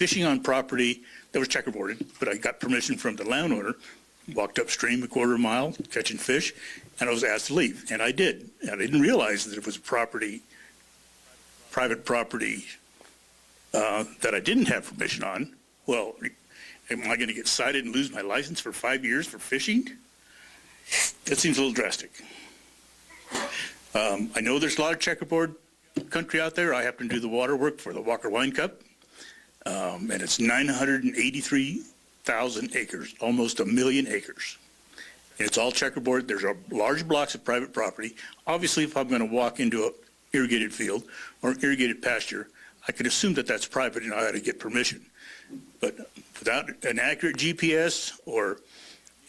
fishing on property that was checkerboarded, but I got permission from the landowner, walked upstream a quarter mile, catching fish, and I was asked to leave, and I did. And I didn't realize that it was private property that I didn't have permission on. Well, am I going to get cited and lose my license for 5 years for fishing? That seems a little drastic. I know there's a lot of checkerboard country out there. I happen to do the water work for the Walker Wine Cup, and it's 983,000 acres, almost 1 million acres. And it's all checkerboard. There's large blocks of private property. Obviously, if I'm going to walk into an irrigated field or irrigated pasture, I could assume that that's private and I ought to get permission. But without an accurate GPS or,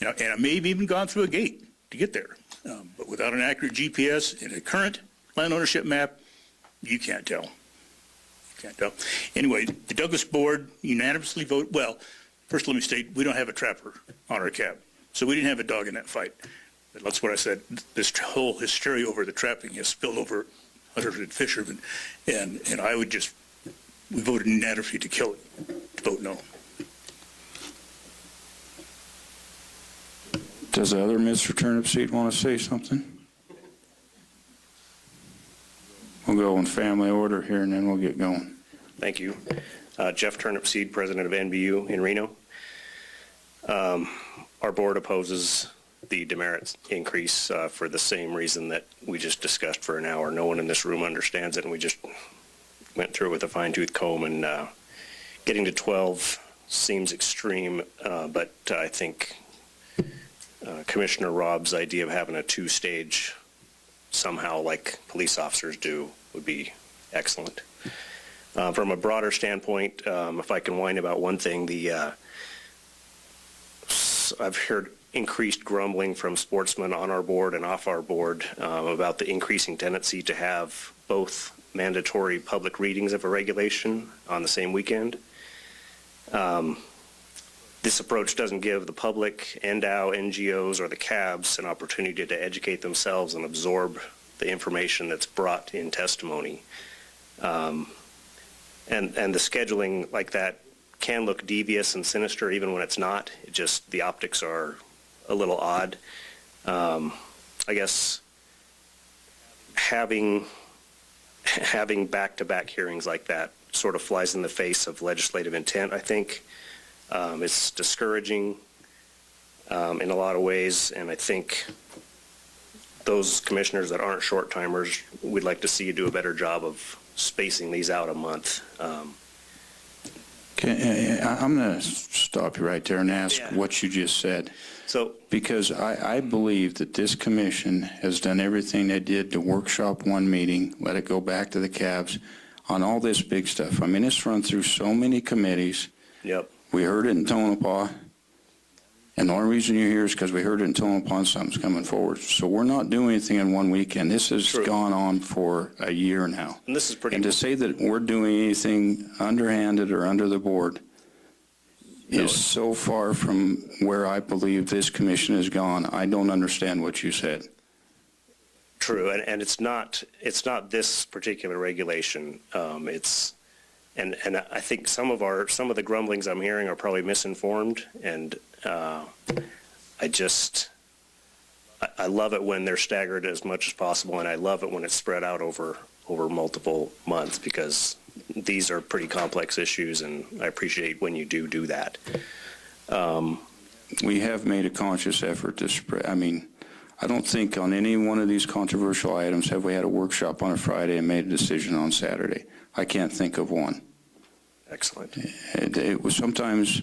and I may have even gone through a gate to get there. But without an accurate GPS and a current land ownership map, you can't tell. You can't tell. Anyway, the Douglas board unanimously voted. Well, first let me state, we don't have a trapper on our cab. So we didn't have a dog in that fight. But that's what I said. This whole hysteria over the trapping has spilled over hunters and fishermen. And I would just, we voted unanimously to kill it, to vote no. Does the other Mr. Turnipseed want to say something? We'll go in family order here and then we'll get going. Thank you. Jeff Turnipseed, president of NBU in Reno. Our board opposes the demerit increase for the same reason that we just discussed for an hour. No one in this room understands it, and we just went through it with a fine-tooth comb, and getting to 12 seems extreme, but I think Commissioner Robb's idea of having a two-stage somehow like police officers do would be excellent. From a broader standpoint, if I can whine about one thing, I've heard increased grumbling from sportsmen on our board and off our board about the increasing tendency to have both mandatory public readings of a regulation on the same weekend. This approach doesn't give the public, NDOW, NGOs, or the cabs an opportunity to educate themselves and absorb the information that's brought in testimony. And the scheduling like that can look devious and sinister even when it's not. It just, the optics are a little odd. I guess having back-to-back hearings like that sort of flies in the face of legislative intent, I think. It's discouraging in a lot of ways, and I think those commissioners that aren't short-timers, we'd like to see you do a better job of spacing these out a month. Okay, I'm going to stop you right there and ask what you just said. So, because I believe that this commission has done everything they did to workshop one meeting, let it go back to the cabs on all this big stuff. I mean, it's run through so many committees. yep. We heard it in Tonopah, and the only reason you're here is because we heard it in Tonopah and something's coming forward. So we're not doing anything in one weekend. This has gone on for a year now. And this is pretty. And to say that we're doing anything underhanded or under the board is so far from where I believe this commission has gone. I don't understand what you said. True, and it's not this particular regulation. And I think some of the grumblings I'm hearing are probably misinformed, and I love it when they're staggered as much as possible, and I love it when it's spread out over multiple months, because these are pretty complex issues, and I appreciate when you do that. We have made a conscious effort to spread. I mean, I don't think on any one of these controversial items have we had a workshop on a Friday and made a decision on Saturday. I can't think of one. Excellent. It was sometimes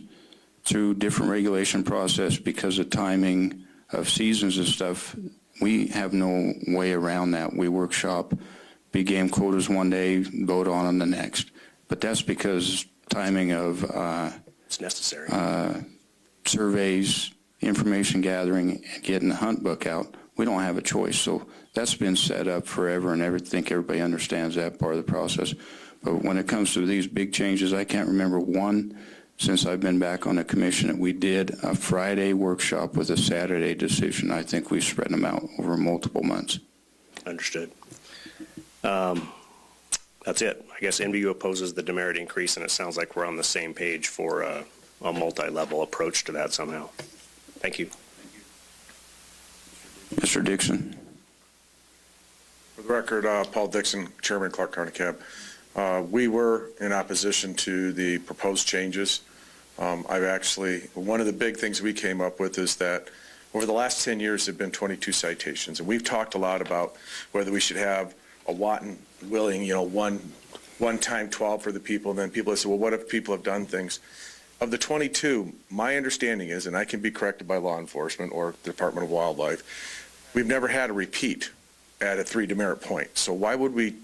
through different regulation process because of timing of seasons and stuff. We have no way around that. We workshop big game quotas one day, vote on them the next. But that's because timing of It's necessary. Surveys, information gathering, and getting the hunt book out. We don't have a choice. So that's been set up forever, and I think everybody understands that part of the process. But when it comes to these big changes, I can't remember one since I've been back on the commission that we did a Friday workshop with a Saturday decision. I think we've spread them out over multiple months. Understood. that's it. I guess NVU opposes the demerit increase, and it sounds like we're on the same page for a multi-level approach to that somehow. Thank you. Mr. Dixon. For the record, Paul Dixon, Chairman, Clark County Cab. We were in opposition to the proposed changes. One of the big things we came up with is that over the last 10 years, there have been 22 citations, and we've talked a lot about whether we should have a wanton willing, one time 12 for the people, and then people have said, well, what if people have done things? Of the 22, my understanding is, and I can be corrected by law enforcement or the Department of Wildlife, we've never had a repeat at a 3 demerit point. So why would we,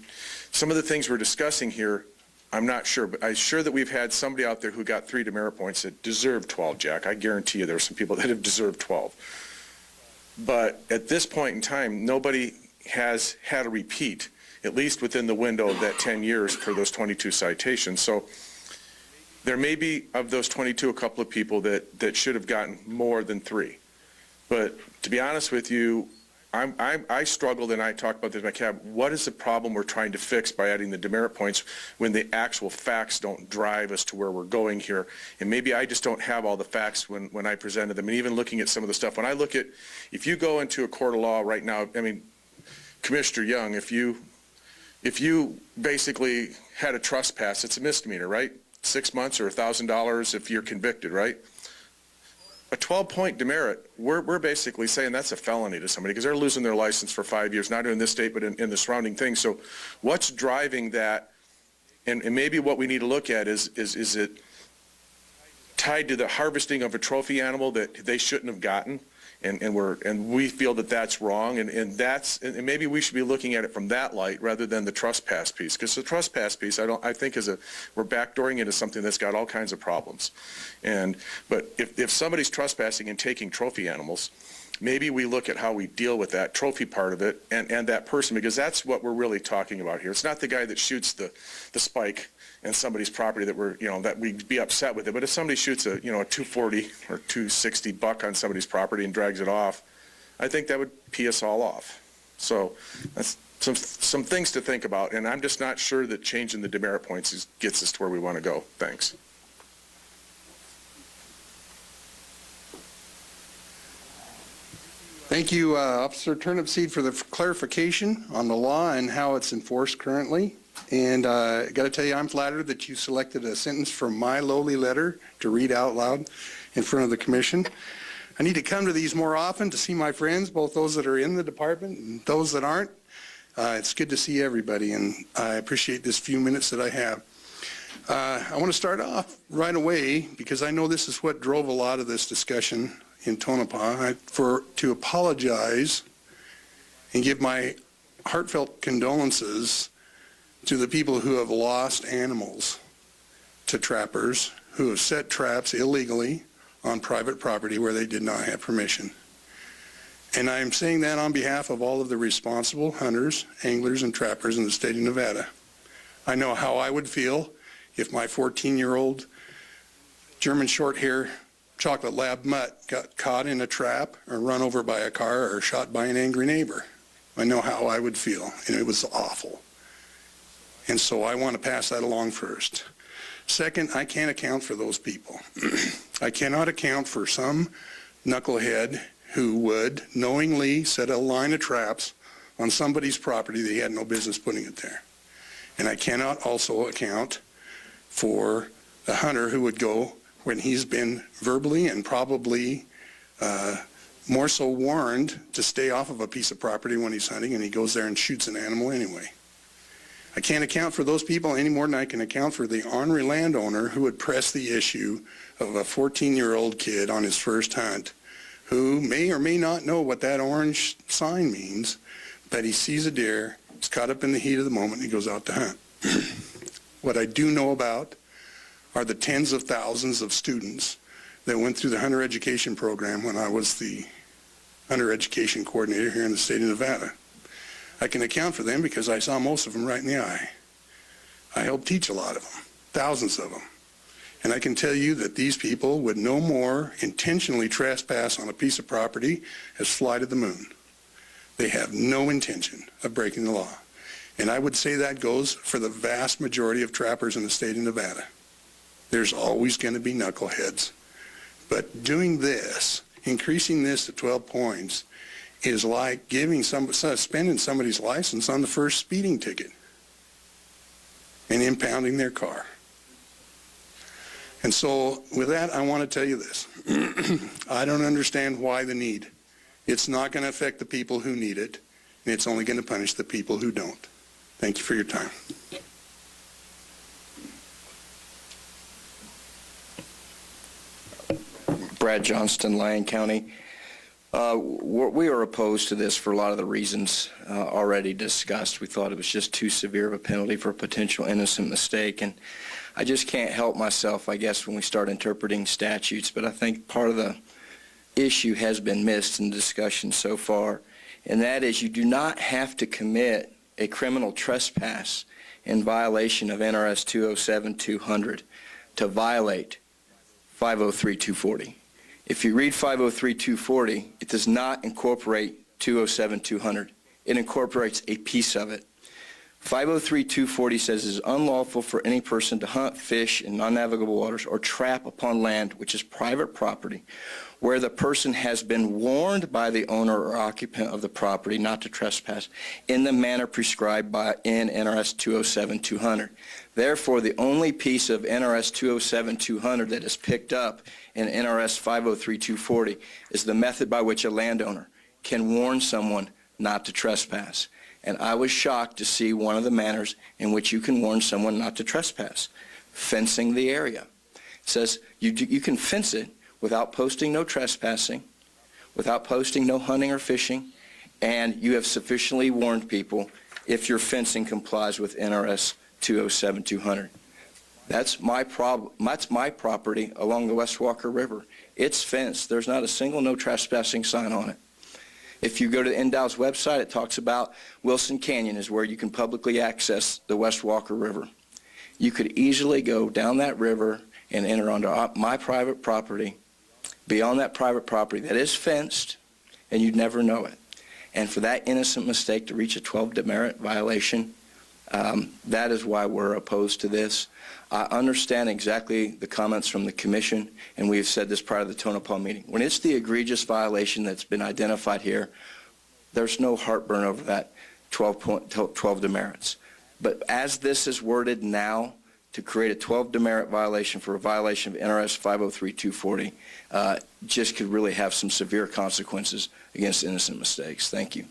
some of the things we're discussing here, I'm not sure, but I'm sure that we've had somebody out there who got 3 demerit points that deserved 12, Jack. I guarantee you there are some people that have deserved 12. But at this point in time, nobody has had a repeat, at least within the window of that 10 years for those 22 citations. So there may be, of those 22, a couple of people that should have gotten more than 3. But to be honest with you, I struggled, and I talked about this in my cab. What is the problem we're trying to fix by adding the demerit points when the actual facts don't drive us to where we're going here? And maybe I just don't have all the facts when I presented them. And even looking at some of the stuff, when I look at, if you go into a court of law right now, I mean, Commissioner Young, if you basically had a trespass, it's a misdemeanor, right? 6 months or $1,000 if you're convicted, right? A 12-point demerit, we're basically saying that's a felony to somebody because they're losing their license for 5 years, not in this state, but in the surrounding things. So what's driving that? And maybe what we need to look at is it tied to the harvesting of a trophy animal that they shouldn't have gotten? And we feel that that's wrong, and maybe we should be looking at it from that light rather than the trespass piece, because the trespass piece I think we're backdooring into something that's got all kinds of problems. But if somebody's trespassing and taking trophy animals, maybe we look at how we deal with that trophy part of it and that person, because that's what we're really talking about here. It's not the guy that shoots the spike in somebody's property that we'd be upset with it. But if somebody shoots a 240 or 260 buck on somebody's property and drags it off, I think that would pee us all off. So that's some things to think about. And I'm just not sure that changing the demerit points gets us to where we want to go. Thanks. Thank you, Officer Turnipseed, for the clarification on the law and how it's enforced currently. And I got to tell you, I'm flattered that you selected a sentence from my lowly letter to read out loud in front of the commission. I need to come to these more often to see my friends, both those that are in the department and those that aren't. It's good to see everybody, and I appreciate this few minutes that I have. I want to start off right away, because I know this is what drove a lot of this discussion in Tonopah, to apologize and give my heartfelt condolences to the people who have lost animals to trappers who have set traps illegally on private property where they did not have permission. And I'm saying that on behalf of all of the responsible hunters, anglers, and trappers in the state of Nevada. I know how I would feel if my 14-year-old German short-hair chocolate lab mutt got caught in a trap or run over by a car or shot by an angry neighbor. I know how I would feel, and it was awful. And so I want to pass that along first. Second, I can't account for those people. I cannot account for some knucklehead who would knowingly set a line of traps on somebody's property that he had no business putting it there. And I cannot also account for the hunter who would go when he's been verbally and probably more so warned to stay off of a piece of property when he's hunting, and he goes there and shoots an animal anyway. I can't account for those people any more than I can account for the ornery landowner who would press the issue of a 14-year-old kid on his first hunt, who may or may not know what that orange sign means, but he sees a deer, he's caught up in the heat of the moment, and he goes out to hunt. What I do know about are the tens of thousands of students that went through the hunter education program when I was the hunter education coordinator here in the state of Nevada. I can account for them because I saw most of them right in the eye. I helped teach a lot of them, thousands of them. And I can tell you that these people would no more intentionally trespass on a piece of property as fly to the moon. They have no intention of breaking the law. And I would say that goes for the vast majority of trappers in the state of Nevada. There's always going to be knuckleheads. But doing this, increasing this to 12 points, is like suspending somebody's license on the first speeding ticket and impounding their car. And so with that, I want to tell you this. I don't understand why the need. It's not going to affect the people who need it, and it's only going to punish the people who don't. Thank you for your time. Brad Johnston, Lyon County. We are opposed to this for a lot of the reasons already discussed. We thought it was just too severe of a penalty for a potential innocent mistake, and I just can't help myself, I guess, when we start interpreting statutes, but I think part of the issue has been missed in the discussion so far, and that is you do not have to commit a criminal trespass in violation of NRS 207-200 to violate 503-240. If you read 503-240, it does not incorporate 207-200. It incorporates a piece of it. 503-240 says it is unlawful for any person to hunt, fish in non-navigable waters or trap upon land, which is private property, where the person has been warned by the owner or occupant of the property not to trespass in the manner prescribed in NRS 207-200. Therefore, the only piece of NRS 207-200 that is picked up in NRS 503-240 is the method by which a landowner can warn someone not to trespass. And I was shocked to see one of the manners in which you can warn someone not to trespass, fencing the area. It says you can fence it without posting no trespassing, without posting no hunting or fishing, and you have sufficiently warned people if your fencing complies with NRS 207-200. That's my property along the West Walker River. It's fenced. There's not a single no trespassing sign on it. If you go to NDOW's website, it talks about Wilson Canyon is where you can publicly access the West Walker River. You could easily go down that river and enter onto my private property, beyond that private property that is fenced, and you'd never know it. And for that innocent mistake to reach a 12 demerit violation, that is why we're opposed to this. I understand exactly the comments from the commission, and we've said this prior to the Tonopah meeting. When it's the egregious violation that's been identified here, there's no heartburn over that 12 demerits. But as this is worded now, to create a 12 demerit violation for a violation of NRS 503-240 just could really have some severe consequences against innocent mistakes. Thank you.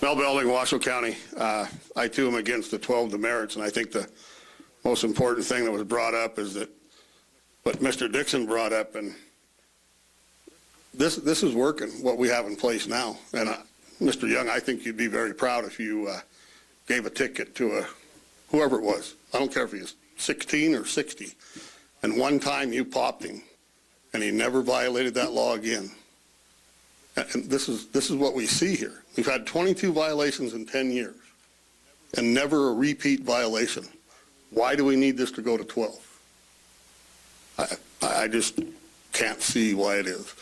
Mel Belding, Washoe County. I too am against the 12 demerits, and I think the most important thing that was brought up is that what Mr. Dixon brought up, and this is working, what we have in place now. And Mr. Young, I think you'd be very proud if you gave a ticket to whoever it was. I don't care if he was 16 or 60. And one time you popped him, and he never violated that law again. And this is what we see here. We've had 22 violations in 10 years and never a repeat violation. Why do we need this to go to 12? I just can't see why it is.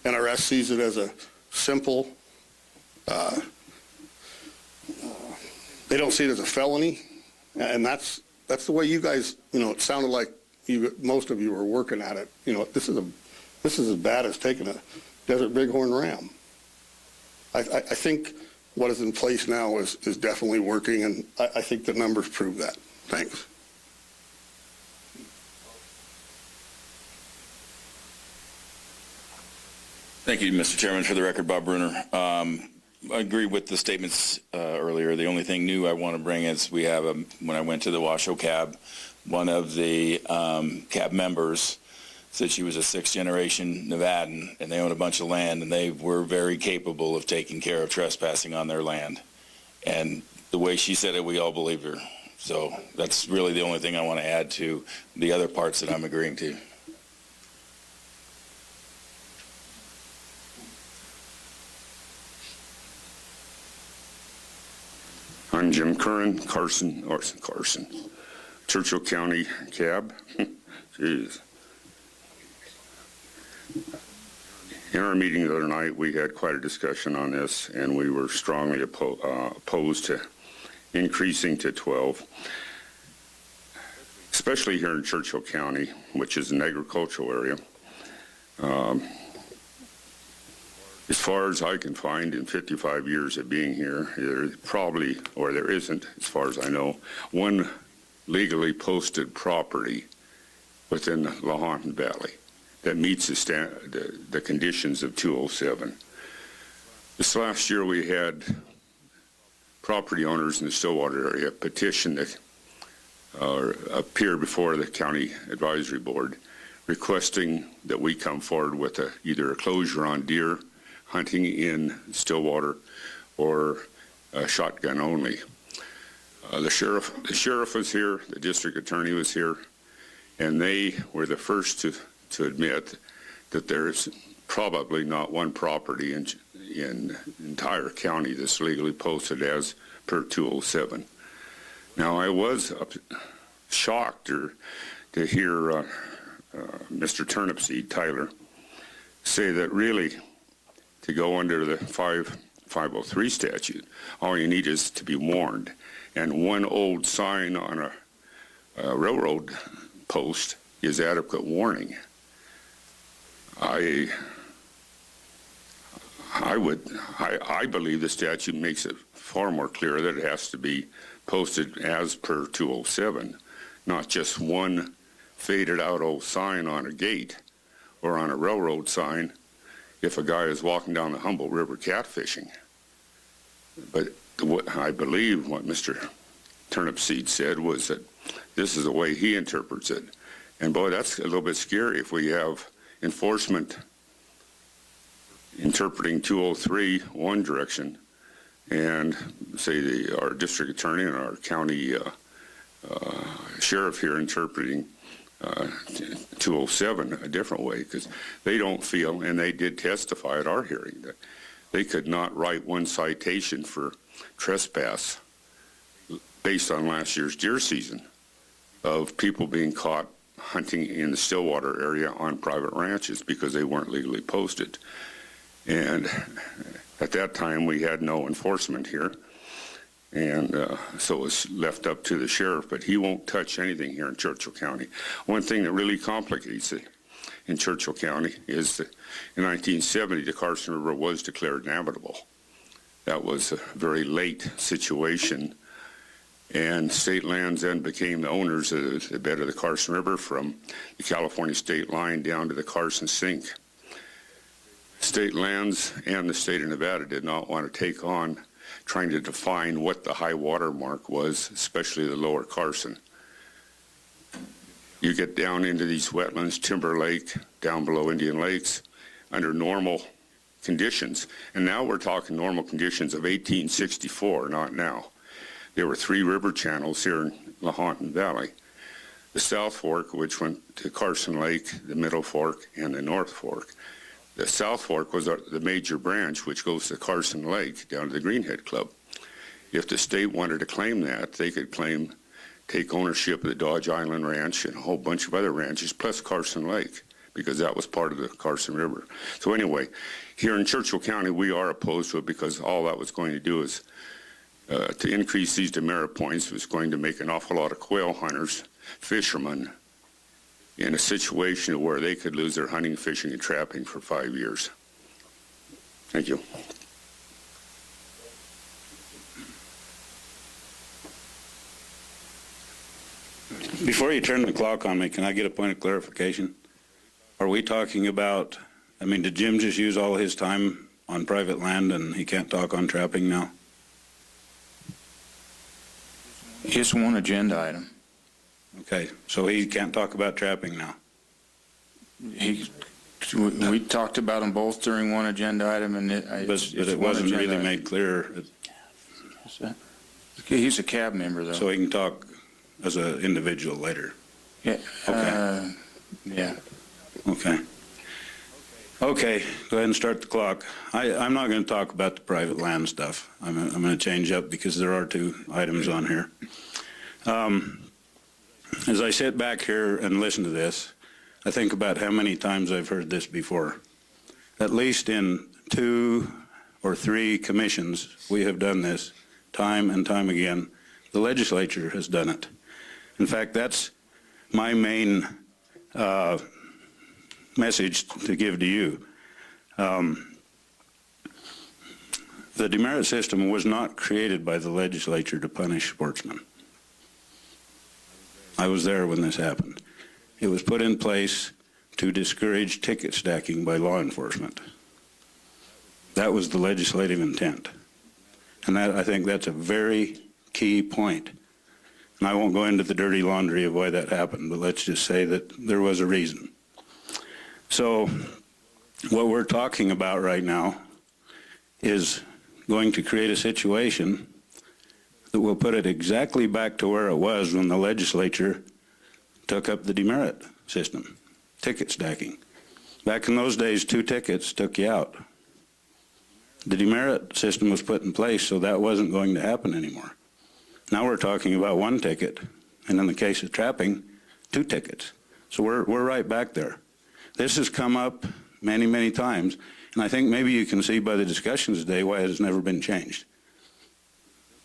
NRS sees it as a simple, they don't see it as a felony, and that's the way you guys, it sounded like most of you were working at it. This is as bad as taking a desert bighorn ram. I think what is in place now is definitely working, and I think the numbers prove that. Thanks. Thank you, Mr. Chairman. For the record, Bob Bruner. I agree with the statements earlier. The only thing new I want to bring is we have, when I went to the Washoe cab, one of the cab members said she was a sixth-generation Nevadan, and they own a bunch of land, and they were very capable of taking care of trespassing on their land. And the way she said it, we all believed her. So that's really the only thing I want to add to the other parts that I'm agreeing to. I'm Jim Curran, Carson, Churchill County cab. Jeez. In our meeting the other night, we had quite a discussion on this, and we were strongly opposed to increasing to 12, especially here in Churchill County, which is an agricultural area. As far as I can find in 55 years of being here, there probably, or there isn't, as far as I know, one legally posted property within the Lahontan Valley that meets the conditions of 207. This last year we had property owners in the Stillwater area petition that appear before the County Advisory Board requesting that we come forward with either a closure on deer hunting in Stillwater or shotgun only. The sheriff was here, the district attorney was here, and they were the first to admit that there is probably not one property in the entire county that's legally posted as per 207. Now, I was shocked to hear Mr. Turnipseed, Tyler, say that really to go under the 503 statute, all you need is to be warned. And one old sign on a railroad post is adequate warning. I believe the statute makes it far more clear that it has to be posted as per 207, not just one faded out old sign on a gate or on a railroad sign if a guy is walking down the Humboldt River catfishing. But I believe what Mr. Turnipseed said was that this is the way he interprets it. And boy, that's a little bit scary if we have enforcement interpreting 203 one direction and say our district attorney and our county sheriff here interpreting 207 a different way, because they don't feel, and they did testify at our hearing, that they could not write one citation for trespass based on last year's deer season of people being caught hunting in the Stillwater area on private ranches because they weren't legally posted. And at that time, we had no enforcement here. And so it was left up to the sheriff, but he won't touch anything here in Churchill County. One thing that really complicates it in Churchill County is that in 1970, the Carson River was declared navigable. That was a very late situation, and state lands then became the owners of the bed of the Carson River from the California state line down to the Carson Sink. State lands and the state of Nevada did not want to take on trying to define what the high water mark was, especially the lower Carson. You get down into these wetlands, Timber Lake, down below Indian Lakes, under normal conditions. And now we're talking normal conditions of 1864, not now. There were 3 river channels here in Lahontan Valley. The South Fork, which went to Carson Lake, the Middle Fork, and the North Fork. The South Fork was the major branch, which goes to Carson Lake, down to the Greenhead Club. If the state wanted to claim that, they could take ownership of the Dodge Island Ranch and a whole bunch of other ranches, plus Carson Lake, because that was part of the Carson River. So anyway, here in Churchill County, we are opposed to it because all that was going to do is to increase these demerit points was going to make an awful lot of quail hunters, fishermen, in a situation where they could lose their hunting, fishing, and trapping for 5 years. Thank you. Before you turn the clock on me, can I get a point of clarification? Are we talking about, did Jim just use all his time on private land and he can't talk on trapping now? It's one agenda item. Okay, so he can't talk about trapping now. We talked about them both during one agenda item, and But it wasn't really made clear. He's a cab member, though. So he can talk as an individual later. Yeah. Okay. Yeah. Okay. Okay, go ahead and start the clock. I'm not going to talk about the private land stuff. I'm going to change up because there are 2 items on here. As I sit back here and listen to this, I think about how many times I've heard this before. at least in 2 or 3 commissions, we have done this time and time again. The legislature has done it. In fact, that's my main message to give to you. The demerit system was not created by the legislature to punish sportsmen. I was there when this happened. It was put in place to discourage ticket stacking by law enforcement. That was the legislative intent. And that, I think that's a very key point. And I won't go into the dirty laundry of why that happened, but let's just say that there was a reason. So what we're talking about right now is going to create a situation that will put it exactly back to where it was when the legislature took up the demerit system, ticket stacking. Back in those days, 2 tickets took you out. The demerit system was put in place, so that wasn't going to happen anymore. Now we're talking about 1 ticket, and in the case of trapping, 2 tickets. So we're right back there. This has come up many, many times, and I think maybe you can see by the discussions today why it has never been changed.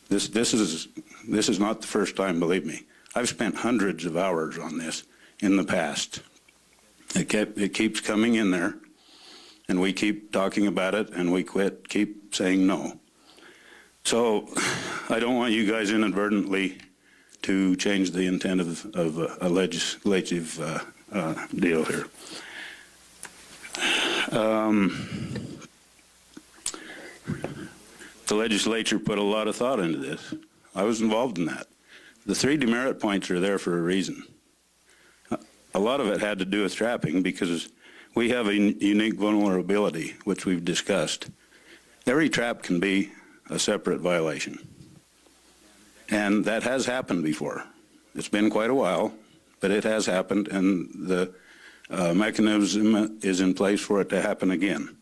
This is not the first time, believe me. I've spent hundreds of hours on this in the past. It keeps coming in there, and we keep talking about it, and we keep saying no. So I don't want you guys inadvertently to change the intent of a legislative deal here. The legislature put a lot of thought into this. I was involved in that. The 3 demerit points are there for a reason. A lot of it had to do with trapping because we have a unique vulnerability, which we've discussed. Every trap can be a separate violation. And that has happened before. It's been quite a while, but it has happened, and the mechanism is in place for it to happen again.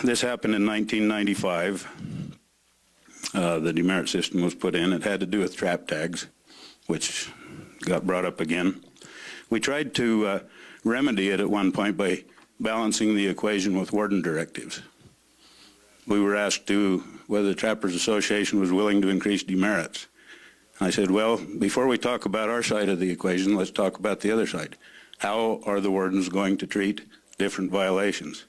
This happened in 1995. The demerit system was put in. It had to do with trap tags, which got brought up again. We tried to remedy it at one point by balancing the equation with Warden directives. We were asked whether the Trappers Association was willing to increase demerits. I said, well, before we talk about our side of the equation, let's talk about the other side. How are the wardens going to treat different violations?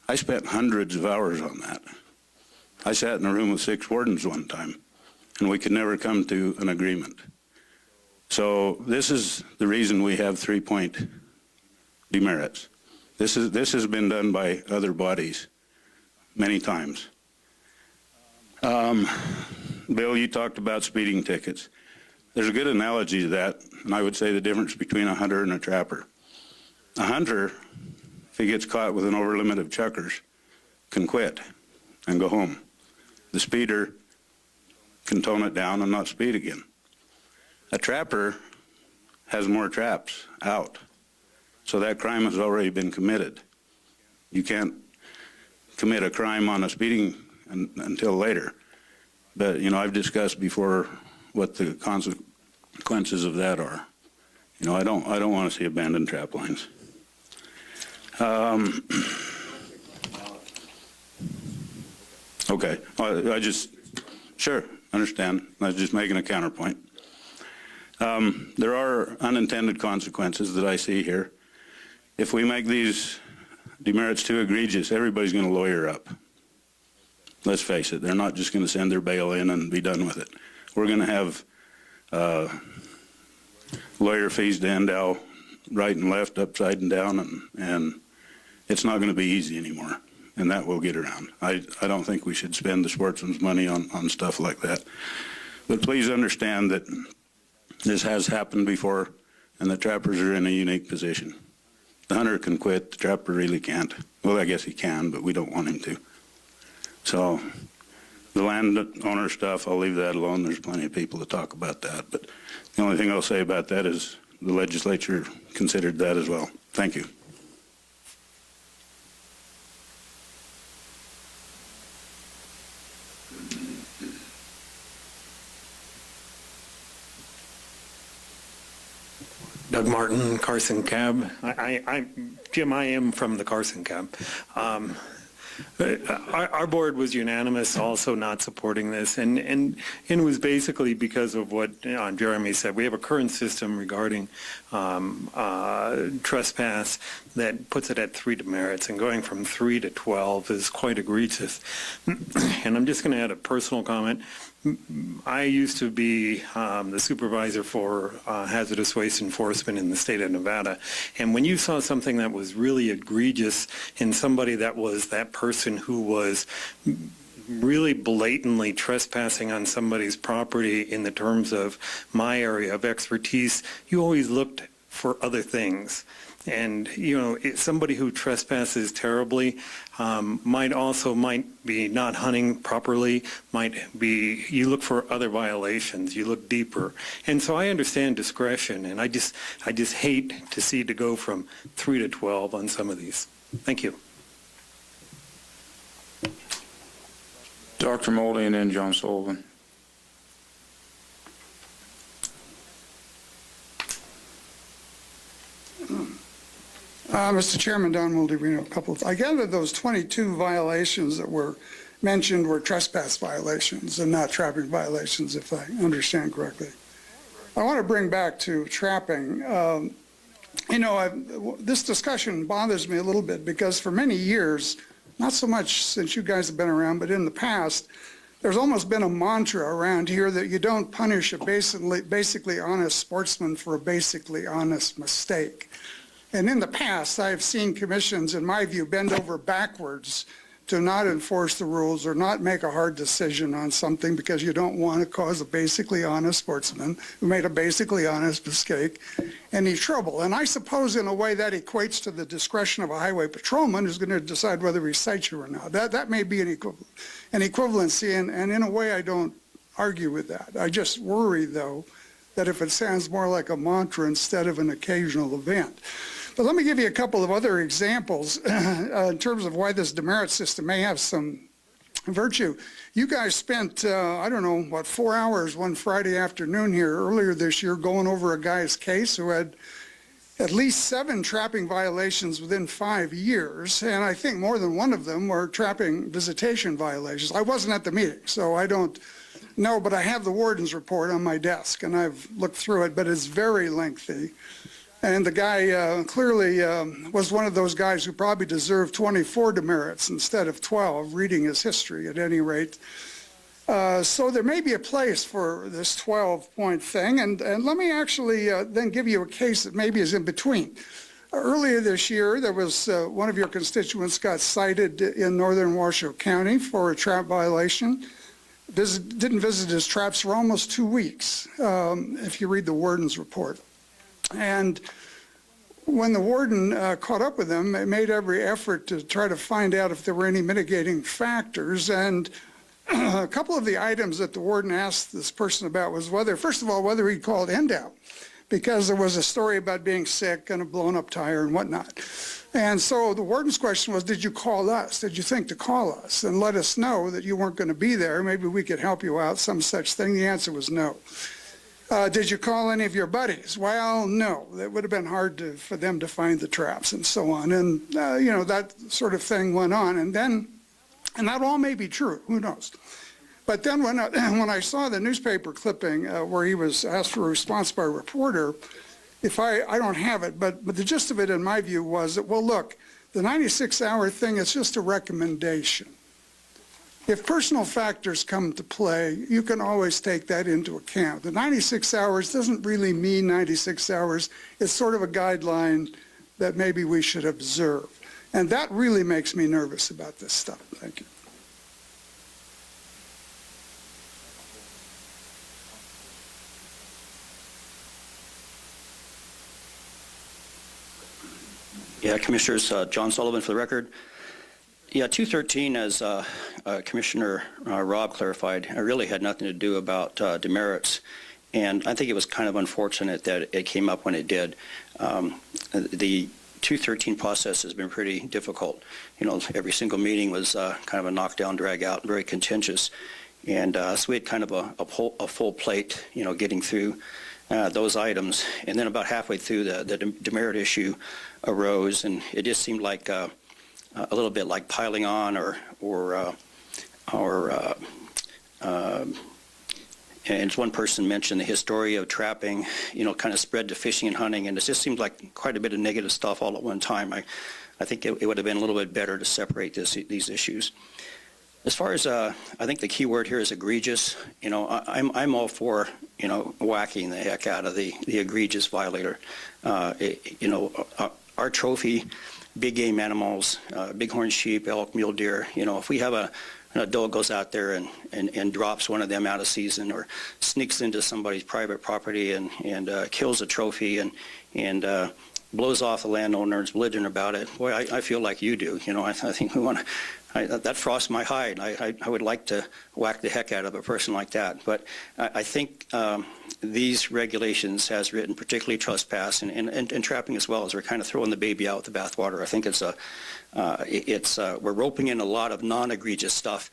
I spent hundreds of hours on that. I sat in a room with 6 wardens one time, and we could never come to an agreement. So this is the reason we have 3-point demerits. This has been done by other bodies many times. Bill, you talked about speeding tickets. There's a good analogy to that, and I would say the difference between a hunter and a trapper. A hunter, if he gets caught with an overlimit of chuckers, can quit and go home. The speeder can tone it down and not speed again. A trapper has more traps out, so that crime has already been committed. You can't commit a crime on a speeding until later. But, you know, I've discussed before what the consequences of that are. You know, I don't want to see abandoned trap lines. Okay, sure, understand. I was just making a counterpoint. There are unintended consequences that I see here. If we make these demerits too egregious, everybody's going to lawyer up. Let's face it, they're not just going to send their bail in and be done with it. We're going to have lawyer fees to end out right and left, upside and down, and it's not going to be easy anymore, and that will get around. I don't think we should spend the sportsman's money on stuff like that. But please understand that this has happened before, and the trappers are in a unique position. The hunter can quit, the trapper really can't. Well, I guess he can, but we don't want him to. So the landowner stuff, I'll leave that alone. There's plenty of people to talk about that. But the only thing I'll say about that is the legislature considered that as well. Thank you. Doug Martin, Carson Cab. Jim, I am from the Carson Cab. Our board was unanimous also not supporting this, and it was basically because of what Jeremy said. We have a current system regarding trespass that puts it at 3 demerits, and going from 3 to 12 is quite egregious. And I'm just going to add a personal comment. I used to be the supervisor for hazardous waste enforcement in the state of Nevada. And when you saw something that was really egregious in somebody that was that person who was really blatantly trespassing on somebody's property in the terms of my area of expertise, you always looked for other things. And, somebody who trespasses terribly might be not hunting properly, you look for other violations, you look deeper. And so I understand discretion, and I just hate to see it to go from 3 to 12 on some of these. Thank you. Dr. Moldy and then John Sullivan. Mr. Chairman, Don Mulderino, I gather those 22 violations that were mentioned were trespass violations and not trapping violations, if I understand correctly. I want to bring back to trapping. This discussion bothers me a little bit because for many years, not so much since you guys have been around, but in the past, there's almost been a mantra around here that you don't punish a basically honest sportsman for a basically honest mistake. And in the past, I have seen commissions, in my view, bend over backwards to not enforce the rules or not make a hard decision on something because you don't want to cause a basically honest sportsman who made a basically honest mistake any trouble. And I suppose in a way that equates to the discretion of a highway patrolman who's going to decide whether he cites you or not. That may be an equivalency, and in a way I don't argue with that. I just worry, though, that if it sounds more like a mantra instead of an occasional event. But let me give you a couple of other examples in terms of why this demerit system may have some virtue. You guys spent, 4 hours one Friday afternoon here earlier this year going over a guy's case who had at least 7 trapping violations within 5 years, and I think more than one of them were trapping visitation violations. I wasn't at the meeting, so I don't know, but I have the warden's report on my desk, and I've looked through it, but it's very lengthy. And the guy clearly was one of those guys who probably deserved 24 demerits instead of 12, reading his history at any rate. So there may be a place for this 12-point thing. And let me actually then give you a case that maybe is in between. Earlier this year, there was one of your constituents got cited in northern Washoe County for a trap violation. Didn't visit his traps for almost 2 weeks, if you read the warden's report. And when the warden caught up with him, it made every effort to try to find out if there were any mitigating factors. And a couple of the items that the warden asked this person about was first of all, whether he'd called NDOW, because there was a story about being sick and a blown up tire and whatnot. And so the warden's question was, did you call us? Did you think to call us and let us know that you weren't going to be there? Maybe we could help you out, some such thing. The answer was no. Did you call any of your buddies? Well, no. It would have been hard for them to find the traps and so on. And, that sort of thing went on. And that all may be true. Who knows? But then when I saw the newspaper clipping where he was asked for a response by a reporter, I don't have it, but the gist of it in my view was that, well, look, the 96-hour thing is just a recommendation. If personal factors come to play, you can always take that into account. The 96 hours doesn't really mean 96 hours. It's sort of a guideline that maybe we should observe. And that really makes me nervous about this stuff. Thank you. Yeah, Commissioners, John Sullivan for the record. Yeah, 213, as Commissioner Rob clarified, it really had nothing to do about demerits, and I think it was kind of unfortunate that it came up when it did. The 213 process has been pretty difficult. Every single meeting was kind of a knockdown, drag out, very contentious, and so we had kind of a full plate, getting through those items. And then about halfway through, the demerit issue arose, and it just seemed like a little bit like piling on, and one person mentioned the history of trapping, kind of spread to fishing and hunting, and it just seemed like quite a bit of negative stuff all at one time. I think it would have been a little bit better to separate these issues. As far as, I think the key word here is egregious. I'm all for, whacking the heck out of the egregious violator. Our trophy, big game animals, bighorn sheep, elk, mule deer, if we have an adult goes out there and drops one of them out of season, or sneaks into somebody's private property and kills a trophy and blows off the landowner and is belligerent about it, boy, I feel like you do. I think we want to. That frosts my hide. I would like to whack the heck out of a person like that. But I think these regulations, as written, particularly trespass and trapping as well, as we're kind of throwing the baby out with the bathwater. I think we're roping in a lot of non-egregious stuff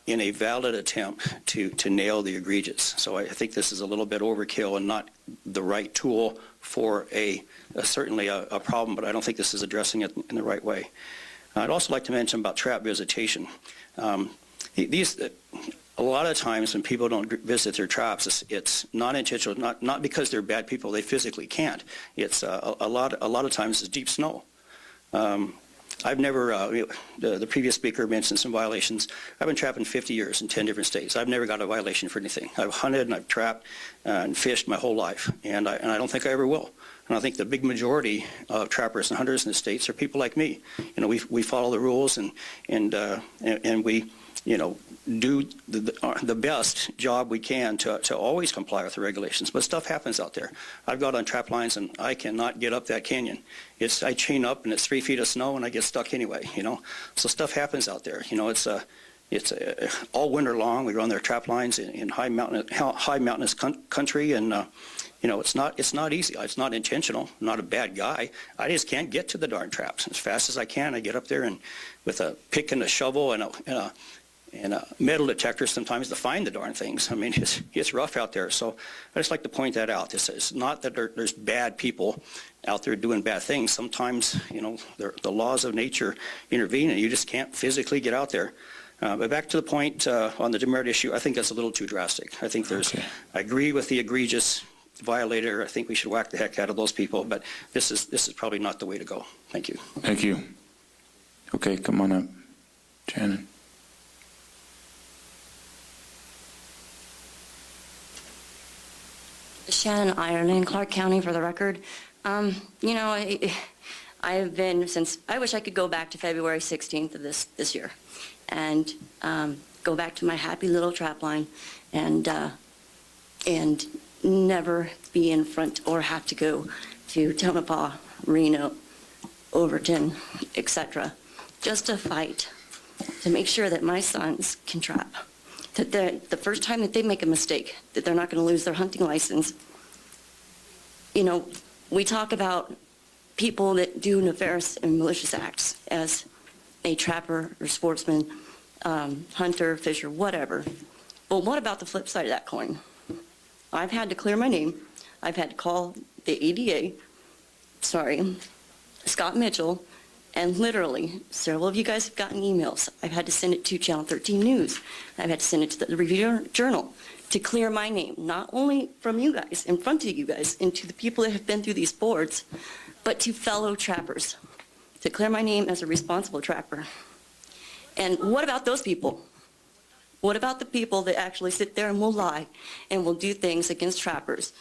in a valid attempt to nail the egregious. So I think this is a little bit overkill and not the right tool for certainly a problem, but I don't think this is addressing it in the right way. I'd also like to mention about trap visitation. A lot of times when people don't visit their traps, it's not intentional, not because they're bad people, they physically can't. It's a lot of times it's deep snow. I've never, the previous speaker mentioned some violations. I've been trapping 50 years in 10 different states. I've never got a violation for anything. I've hunted and I've trapped and fished my whole life, and I don't think I ever will. And I think the big majority of trappers and hunters in the states are people like me. We follow the rules and we, do the best job we can to always comply with the regulations. But stuff happens out there. I've got on trap lines and I cannot get up that canyon. I chain up and it's 3 feet of snow and I get stuck anyway. So stuff happens out there. It's all winter long. We run their trap lines in high mountainous country, and it's not easy. It's not intentional. I'm not a bad guy. I just can't get to the darn traps as fast as I can. I get up there and with a pick and a shovel and a metal detector sometimes to find the darn things. I mean, it's rough out there. So I just like to point that out. It's not that there's bad people out there doing bad things. Sometimes, the laws of nature intervene and you just can't physically get out there. But back to the point on the demerit issue, I think that's a little too drastic. I think I agree with the egregious violator. I think we should whack the heck out of those people, but this is probably not the way to go. Thank you. Thank you. Okay, come on up, Shannon. Shannon Ireland, Clark County, for the record. I've been I wish I could go back to February 16th of this year and go back to my happy little trap line and never be in front or have to go to Tonopah, Reno, Overton, etc., just to fight to make sure that my sons can trap. That the first time that they make a mistake, that they're not going to lose their hunting license. We talk about people that do nefarious and malicious acts as a trapper or sportsman, hunter, fisher, whatever. But what about the flip side of that coin? I've had to clear my name. I've had to call the ADA, Scott Mitchell, and literally, several of you guys have gotten emails. I've had to send it to Channel 13 News. I've had to send it to the Review Journal to clear my name, not only from you guys, in front of you guys, and to the people that have been through these boards, but to fellow trappers, to clear my name as a responsible trapper. And what about those people? What about the people that actually sit there and will lie and will do things against trappers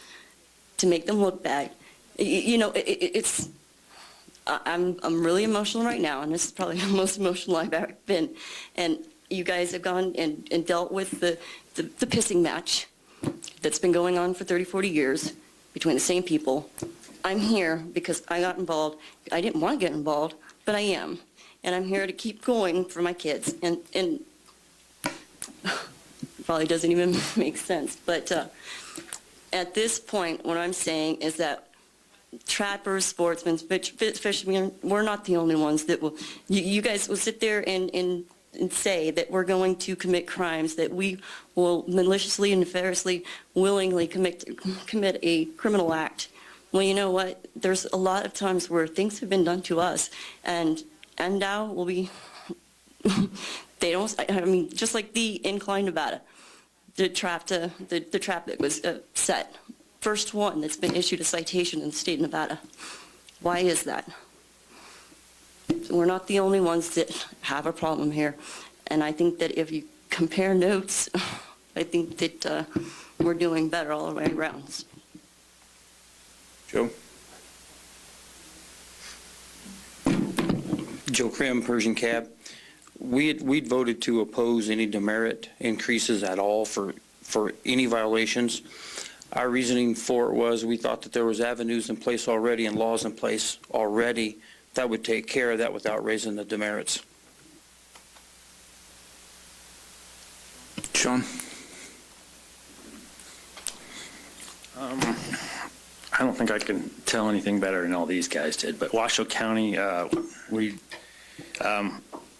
to make them look bad? I'm really emotional right now, and this is probably the most emotional I've ever been. And you guys have gone and dealt with the pissing match that's been going on for 30, 40 years between the same people. I'm here because I got involved. I didn't want to get involved, but I am. And I'm here to keep going for my kids. And probably doesn't even make sense. But at this point, what I'm saying is that trappers, sportsmen, fishermen, we're not the only ones that will. You guys will sit there and and say that we're going to commit crimes, that we will maliciously and nefariously, willingly commit a criminal act. Well, you know what? There's a lot of times where things have been done to us, and now will be, they don't, I mean, just like the incline Nevada, the trap that was set, first one that's been issued a citation in the state of Nevada. Why is that? We're not the only ones that have a problem here. And I think that if you compare notes, I think that we're doing better all the way around. Joe? Joe Krim, Persian Cab. We'd voted to oppose any demerit increases at all for any violations. Our reasoning for it was we thought that there was avenues in place already and laws in place already that would take care of that without raising the demerits. Sean? I don't think I can tell anything better than all these guys did, but Washoe County, we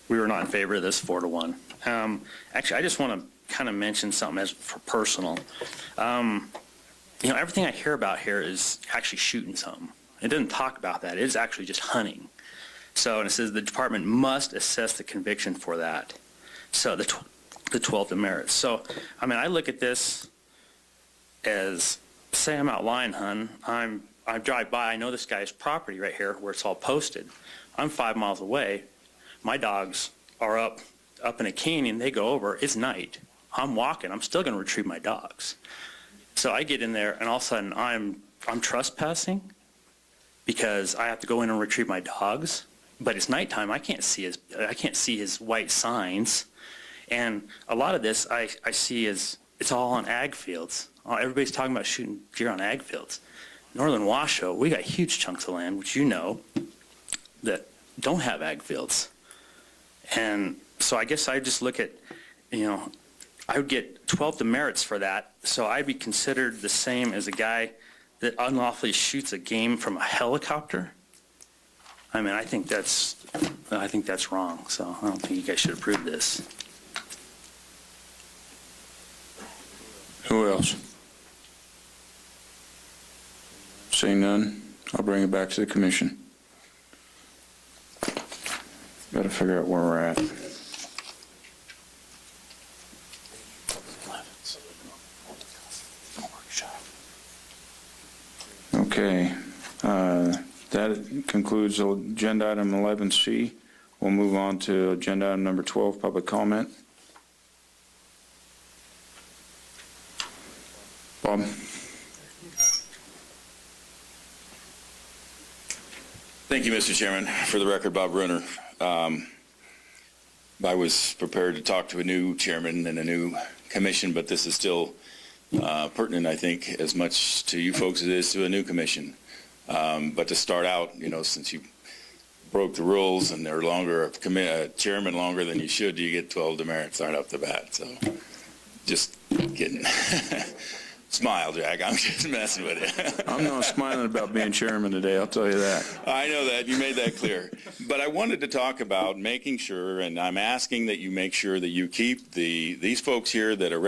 were not in favor of this 4-1. Actually, I just want to kind of mention something as for personal. Everything I hear about here is actually shooting something. It doesn't talk about that. It is actually just hunting. So, and it says the department must assess the conviction for that. So the 12 demerits. So, I mean, I look at this as, say I'm out line hunting, I drive by, I know this guy's property right here where it's all posted. I'm 5 miles away. My dogs are up in a canyon. They go over. It's night. I'm walking. I'm still going to retrieve my dogs. So I get in there, and all of a sudden I'm trespassing because I have to go in and retrieve my dogs. But it's nighttime. I can't see his white signs. And a lot of this I see is it's all on ag fields. Everybody's talking about shooting deer on ag fields. Northern Washoe, we got huge chunks of land, which you know, that don't have ag fields. And so I guess I just look at, I would get 12 demerits for that, so I'd be considered the same as a guy that unlawfully shoots a game from a helicopter. I mean, I think that's wrong, so I don't think you guys should approve this. Who else? Seeing none, I'll bring it back to the commission. Got to figure out where we're at. Okay, that concludes agenda item 11C. We'll move on to agenda item number 12, public comment. Bob? Thank you, Mr. Chairman. For the record, Bob Brunner. I was prepared to talk to a new chairman and a new commission, but this is still pertinent, I think, as much to you folks as it is to a new commission. But to start out, since you broke the rules and they're longer a chairman longer than you should, you get 12 demerits right off the bat. So just kidding. Smile, Jack. I'm just messing with you. I'm not smiling about being chairman today, I'll tell you that. I know that. You made that clear. But I wanted to talk about making sure, and I'm asking that you make sure that you keep these folks here that are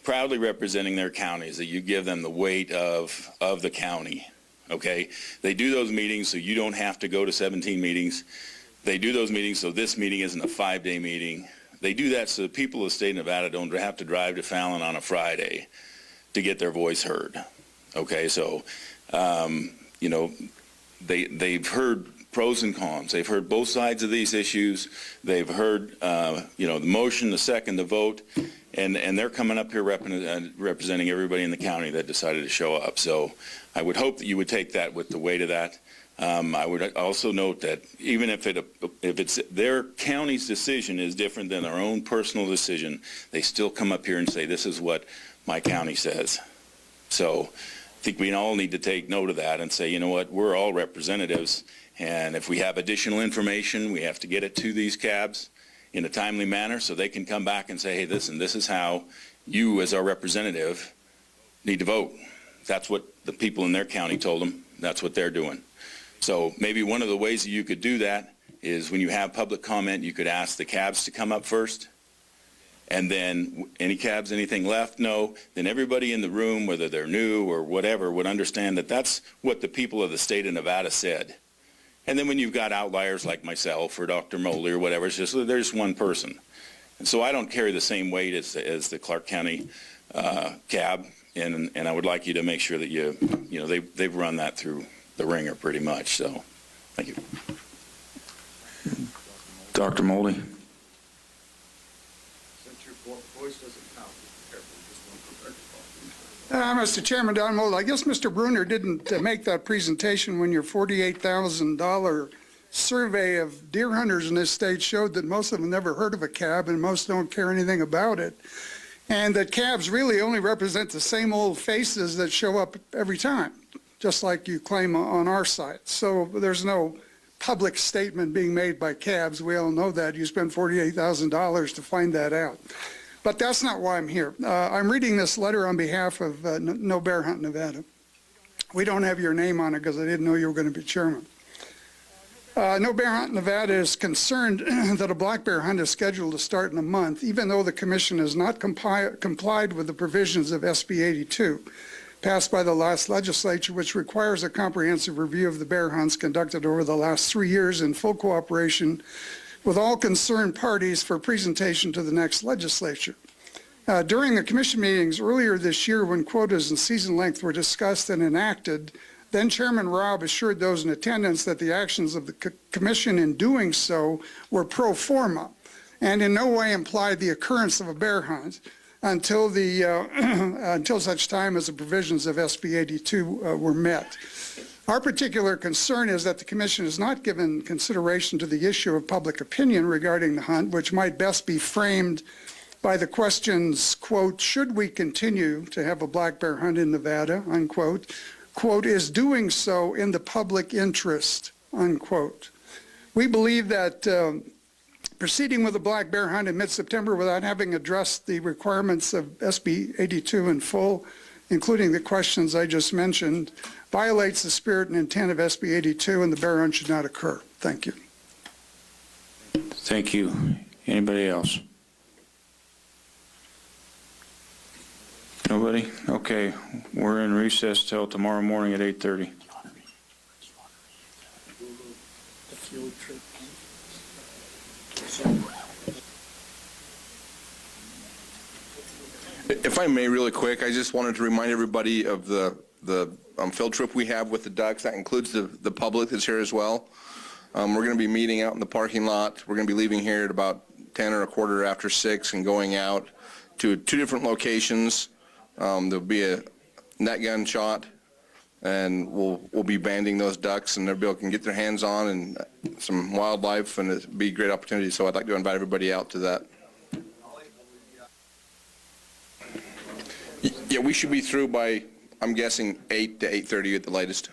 proudly representing their counties, that you give them the weight of the county, okay? They do those meetings so you don't have to go to 17 meetings. They do those meetings so this meeting isn't a 5-day meeting. They do that so the people of the state of Nevada don't have to drive to Fallon on a Friday to get their voice heard. Okay, so, they've heard pros and cons. They've heard both sides of these issues. They've heard, the motion, the second, the vote, and they're coming up here representing everybody in the county that decided to show up. So I would hope that you would take that with the weight of that. I would also note that even if it's their county's decision is different than their own personal decision, they still come up here and say, this is what my county says. So I think we all need to take note of that and say, you know what, we're all representatives, and if we have additional information, we have to get it to these cabs in a timely manner so they can come back and say, hey, this is how you as our representative need to vote. That's what the people in their county told them. That's what they're doing. So maybe one of the ways that you could do that is when you have public comment, you could ask the cabs to come up first. And then any cabs, anything left? No. Then everybody in the room, whether they're new or whatever, would understand that that's what the people of the state of Nevada said. And then when you've got outliers like myself or Dr. Moley or whatever, it's just there's one person. And so I don't carry the same weight as the Clark County cab, and I would like you to make sure that they've run that through the ringer pretty much. So, thank you. Dr. Moldy? Mr. Chairman, Don Mold, I guess Mr. Bruner didn't make that presentation when your $48,000 survey of deer hunters in this state showed that most of them never heard of a cab and most don't care anything about it. And that cabs really only represent the same old faces that show up every time, just like you claim on our site. So there's no public statement being made by cabs. We all know that. You spent $48,000 to find that out. But that's not why I'm here. I'm reading this letter on behalf of No Bear Hunt Nevada. We don't have your name on it because I didn't know you were going to be chairman. No Bear Hunt Nevada is concerned that a black bear hunt is scheduled to start in a month, even though the commission has not complied with the provisions of SB 82, passed by the last legislature, which requires a comprehensive review of the bear hunts conducted over the last 3 years in full cooperation with all concerned parties for presentation to the next legislature. During the commission meetings earlier this year, when quotas and season length were discussed and enacted, then Chairman Robb assured those in attendance that the actions of the commission in doing so were pro forma and in no way implied the occurrence of a bear hunt until such time as the provisions of SB 82 were met. Our particular concern is that the commission has not given consideration to the issue of public opinion regarding the hunt, which might best be framed by the questions, quote, should we continue to have a black bear hunt in Nevada, unquote, quote, is doing so in the public interest, unquote. We believe that proceeding with a black bear hunt in mid-September without having addressed the requirements of SB 82 in full, including the questions I just mentioned, violates the spirit and intent of SB 82, and the bear hunt should not occur. Thank you. Thank you. Anybody else? Nobody? Okay. We're in recess till tomorrow morning at 8:30. If I may, really quick, I just wanted to remind everybody of the field trip we have with the ducks. That includes the public that's here as well. We're going to be meeting out in the parking lot. We're going to be leaving here at about 10 or a quarter after 6 and going out to 2 different locations. There'll be a net gun shot, and we'll be banding those ducks, and everybody can get their hands on and some wildlife, and it'll be a great opportunity. So I'd like to invite everybody out to that. Yeah, we should be through by, I'm guessing, 8 to 8:30 at the latest.